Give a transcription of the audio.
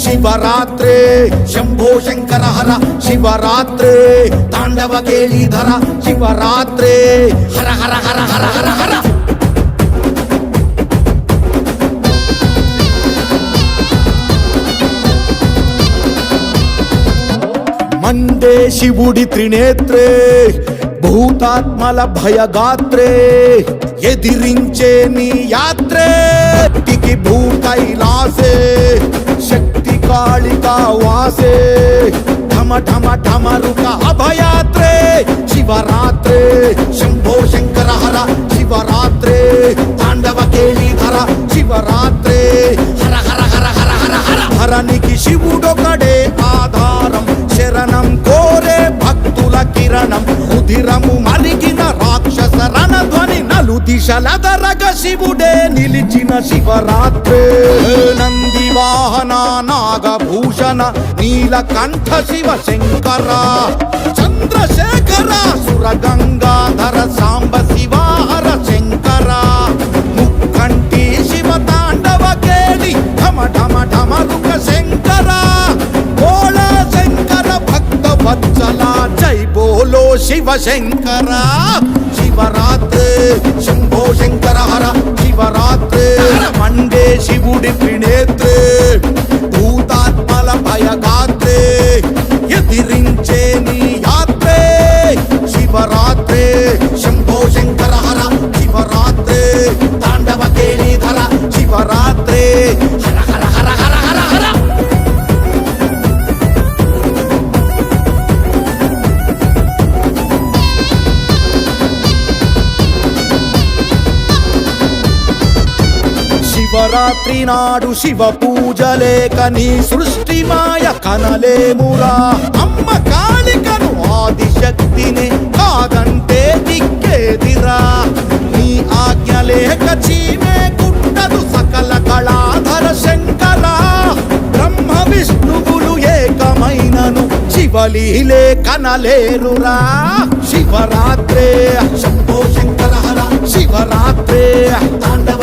ಶಿವರಾತ್ರಿ ಶಂಭೋ ಶಂಕರ ಹರ ಶಿವರಾತ್ರಿ ತಾಂಡವ ಕೇಳಿಧರ ಶಿವರಾತ್ರಿ ಹರ ಹರ ಹರ ಹರ ಹರ ಹರ Monday శివుడి త్రినేత్రే భూతాత్మల భయగాత్రే ఎదిరించే నీ యాత్రే టికి భూ కైలాసే శక్తి కాళికా వాసే ఢమ ఢమ ఢమరుక అభయాత్రే శివరాత్రే శంభో శంకర హర శివరాత్రే తాండవ కేళీధర శివరాత్రే హర హర హర హర హర హర హరనికి శివుడొకడే ఆధారం శరణం కోరే భక్తుల కిరణం ఉదిరము మరిగిన రాక్షస రణధ్వని నలు దిశలదరగ శివుడే నిలిచిన శివరాత్రే నంది వాహన నాగభూషణ నీలకంఠ శివ శంకర చంద్రశేఖర సుర గంగాధర సాంబ శివాహర శంకర ముక్కంటి శివ తాండవ కేళి ఢమ ఢమ ఢమరుక శంకర బోళ శంకర భక్త వత్సల జై బోలో శివ శంకర శివరాత్రి శంభో శంకర హర శివరాత్రి మండే శివుడి త్రినేత్రే భూతాత్మల భయగాత్రే ఎదిరించే నీ యాత్రే శివరాత్రి శంభో శంకర హర శివరాత్రి తాండవ కేళీధర శివరాత్రి హర హర హర హర హర హర శివరాత్రి నాడు శివ పూజలేక నీ సృష్టి మాయ కనలేమురా అమ్మ కాళికను ఆదిశక్తిని కాదంటే దిక్కేదిరా నీ ఆజ్ఞ లేక చీమే కుట్టదు సకల కళాధర శంకర బ్రహ్మ విష్ణువులు ఏకమైనను శివలీలే కనలేరురా శివరాత్రే శంభో శంకర హర శివరాత్రే తాండవ